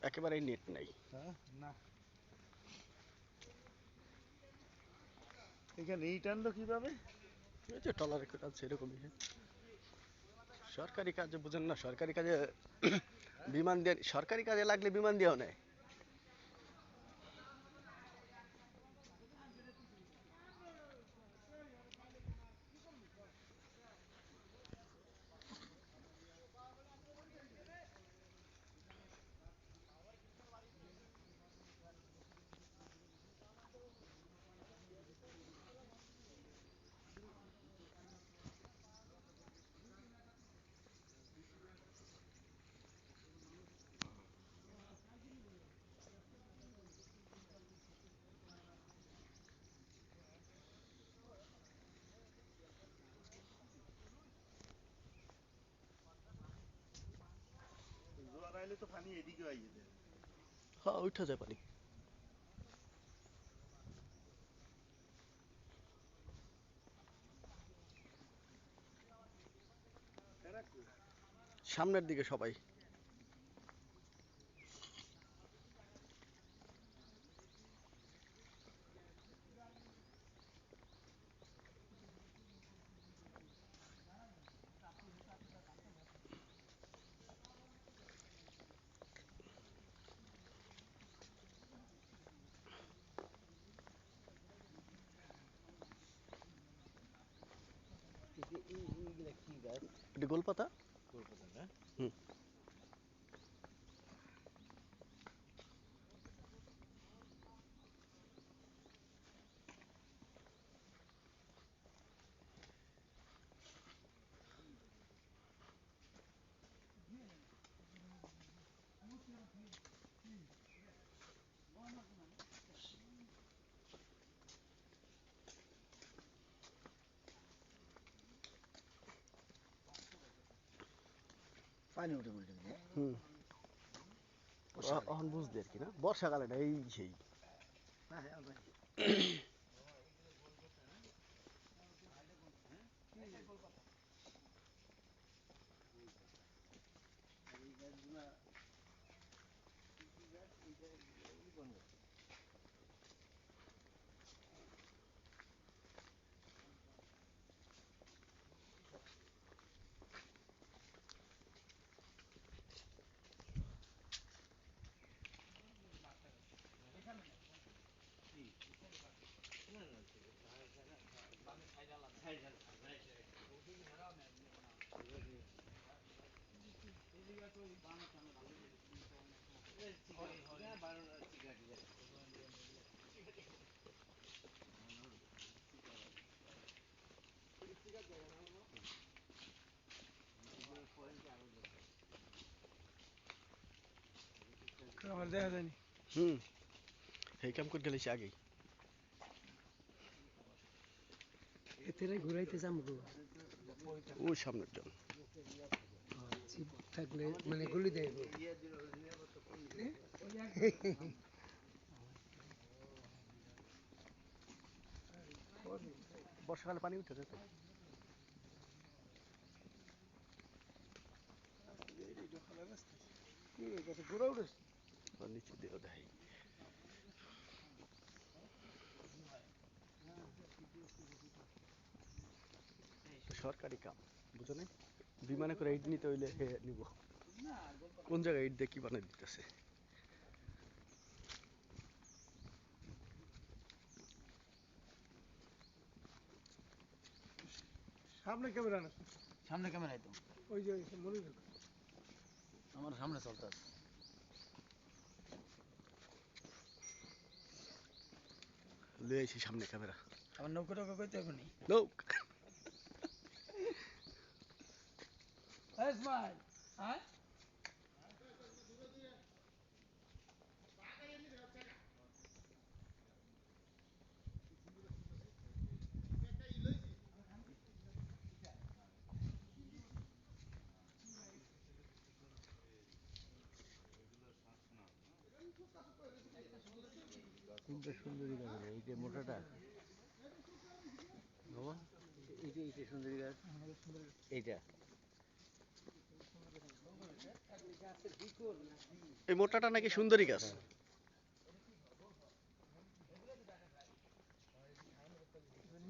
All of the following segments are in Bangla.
একেবারেই নেট নাই। হ্যাঁ না, এখানে ইট আনলো কিভাবে? এই যে টলারে কাজ সেরকমই। সরকারি কাজে বুঝেন না, সরকারি কাজে বিমান দিয়ে, সরকারি কাজে লাগলে বিমান দিয়েও নেয়। জোয়ার আইলে তো পানি এদিকে আইয়ে যায়। হ্যাঁ, উঠা যায় পানি। সামনের দিকে সবাই। এইগুলা কি গাছ? এটি গোলপাতা। কলকাতা না? হুম। পানি উঠে বলতে গেলে হুম। এখন বুঝলি আর কি না, বর্ষাকালে না এই সেই। আমার দেখা যায়নি। হুম। এই কাম করে গেলেছি আগেই। এতে ঘুরাইতে যাম গো ওই সামনের জন। ছিপ থাকলে মানে গুলি দেয় গো। বর্ষাকালে পানি উঠে যেত। ঘোরা উঠেছে। নিচে দিয়েও দেয়। সরকারি কাম বুঝো নাই, বিমানে করে ইট নিতে হইলে হে নিব। কোন জায়গায় ইট দিয়ে কি বানাই দিতেছে। সামনে ক্যামেরা না, সামনে ক্যামেরাই তো ওই যে মনিটর। আমার সামনে চলতেছে। লয়ে আইছি সামনে ক্যামেরা। আমার নৌকা টৌকা কইতে হবে নি। নৌ। ইসমাইল হ্যাঁ কোনটা সুন্দরী গাছ? এইটা মোটাটা, বাবা এইটা সুন্দরী গাছ, এইটা এই মোটাটা নাকি সুন্দরী গাছ।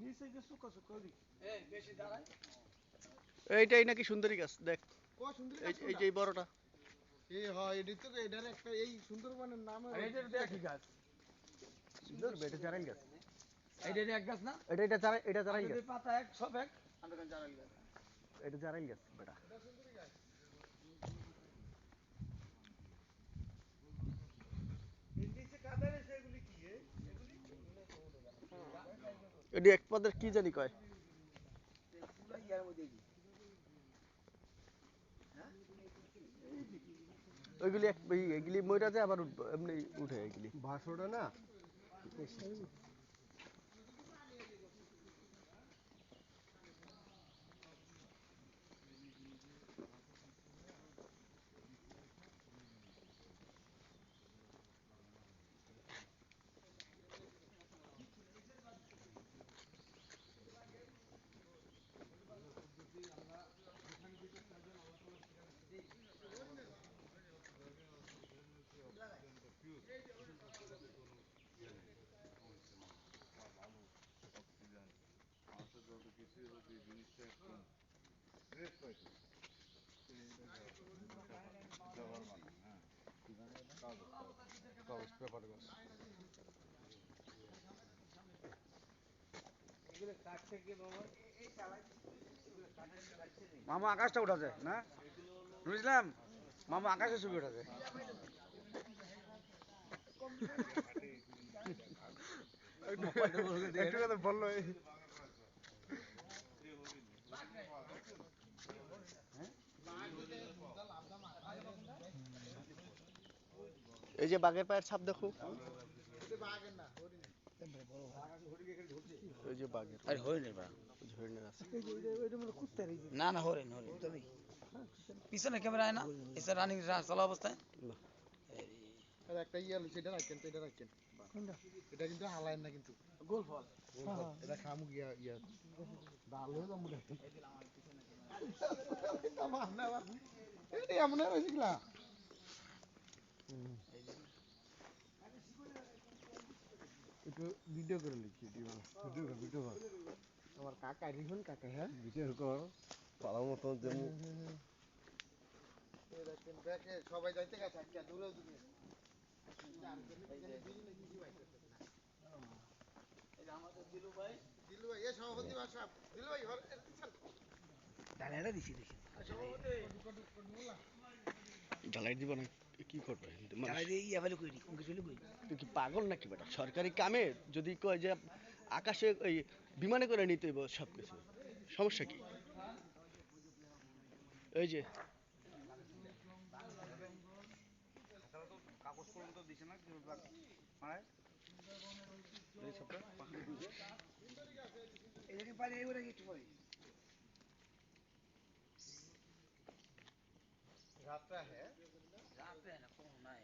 নিচে যে সুকা সুকা ওদিক এইটাই নাকি সুন্দরী গাছ দেখ। ক সুন্দরী এই গাছ এই যে এই বড়টা। এই হয় এডি তো এটার একটা এই সুন্দরবনের নাম এইটা একই গাছ। সুন্দর এটা জারাইল গাছ। এইটা এক গাছ না? এটা জারাইল গাছ। পাতা এক সব এক। আমরা কেন জারাইল গাছ? এটা জারাইল গাছ বেটা। এর নিচে কাদা রয়েছে এগুলি কি এগুলি এটি এক পদের কি জানি কয়। পুরো ইয়ার মধ্যে কি? ওইগুলি এগুলি মইরা যায় আবার উঠবো এমনি উঠে এগুলি। ভাষোটা না মামা আকাশটা উঠাছে না? বুঝলাম মামা আকাশের ছবি উঠাছে। একটু কথা বললো এই যে বাঘের পায়ের ছাপ দেখো। ওই যে বাঘের। আরে হরিণের বা। ওই যে হরিণের আছে। না না হরিণ হরিণ। পিছনে ক্যামেরা আয় না? এসে রানিং চলা অবস্থায়? না। আর একটা ইয়া লইছে এটা রাখেন তো এটা রাখেন এটা কিন্তু হালায় না কিন্তু গোল ফল এটা খামু গিয়া ইয়া ভালো হলো মুড়ে আমার না এটা এমন হইছিলা একটু ভিডিও করে লিখি ভিডিও কর আমার কাকা রিহন কাকা হ্যাঁ ভিডিও কর ভালো মতো যেমন এই দেখেন ব্যাকে সবাই যাইতে গেছে আজকে দূরে দূরে দিলু ভাই এ সভাপতি বাসা দিলু ভাই ডালেটা দিছি দেখি। ঢালাই দিব না কি করবে ডালাই দিয়ে ইয়া ফেলে কই অঙ্কিত ফেলে কই। তুই কি পাগল নাকি বেটা? সরকারি কামে যদি কয় যে আকাশে ওই বিমানে করে নিতে হইব সবকিছু, সমস্যা কি? এই যে কাগজ কলম তো দিছে না মানে এই সবটা পাহাড়ে দিছে। এদিকে পারি এইবারে কিছু পারি। রাতটা হ্যাঁ রাতে না কোন নাই।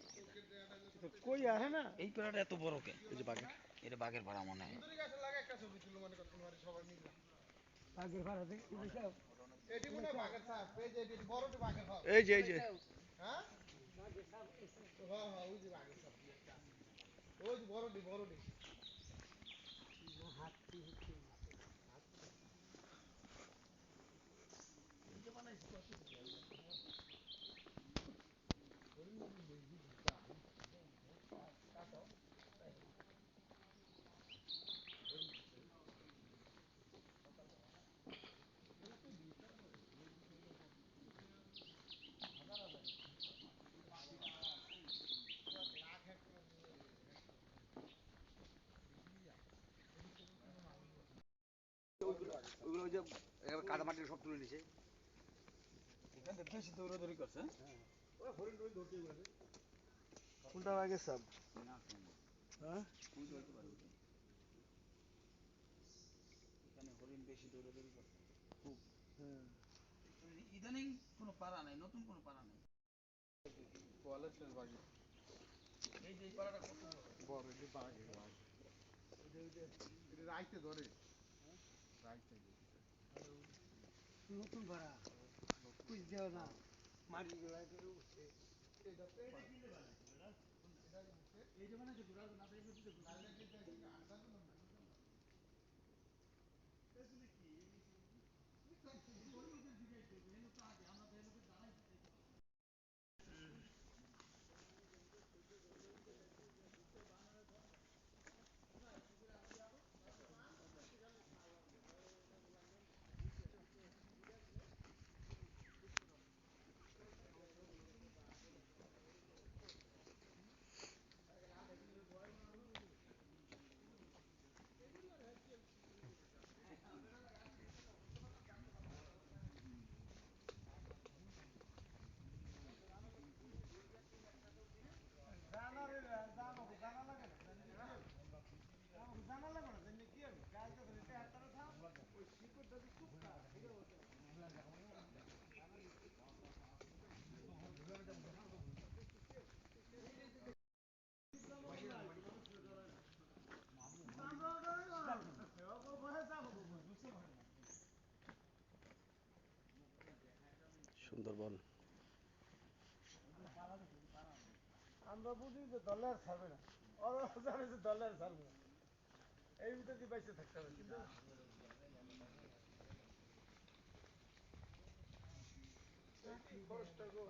কই আহে না এই কড়াটা এত বড় কে? এই যে বাঘের। এটা বাঘের ভাড়া মনে হয়। সুন্দরী গাছে লাগে একটা ছবি তুলো মনে করতে পারি সবাই মিলে বাঘের ভাড়া দেখ এটি মনে হয় বাঘের সাপ এই যে এটি বড়টি বাঘের সাপ এই যে হ্যাঁ হ্যাঁ হ্যাঁ ওই যে বাঘের সাপ ওই যে বড়টি ওইগুলো ওই যে কাদা মাটি সব তুলে নিছে। এখানে বেশি দৌড়াদৌড়ি করছে। কোনটা বাঘের সাপ? না হ্যাঁ ওই ধরতে পারে এখানে হরিণ বেশি দৌড়াদৌড়ি করছে খুব। ইদানিং কোনো পাড়া নাই, নতুন কোনো পাড়া নাই। কোয়ালিটির বাঘ এই যে এই পাড়াটা কত বড়। বড় এটি বাঘের বাঘ এটি রাইতে ধরে রাইতে নতুন ভাড়া কুচ দেওয়া না মাটিগুলা করে উঠছে সুন্দরবন আমরা বুঝি যে দলে আর ছাড়বে না ওরা জানে যে দলে আর ছাড়বে না এই ভিতরে দিয়ে বাইসে থাকতে হবে কিন্তু কষ্ট গো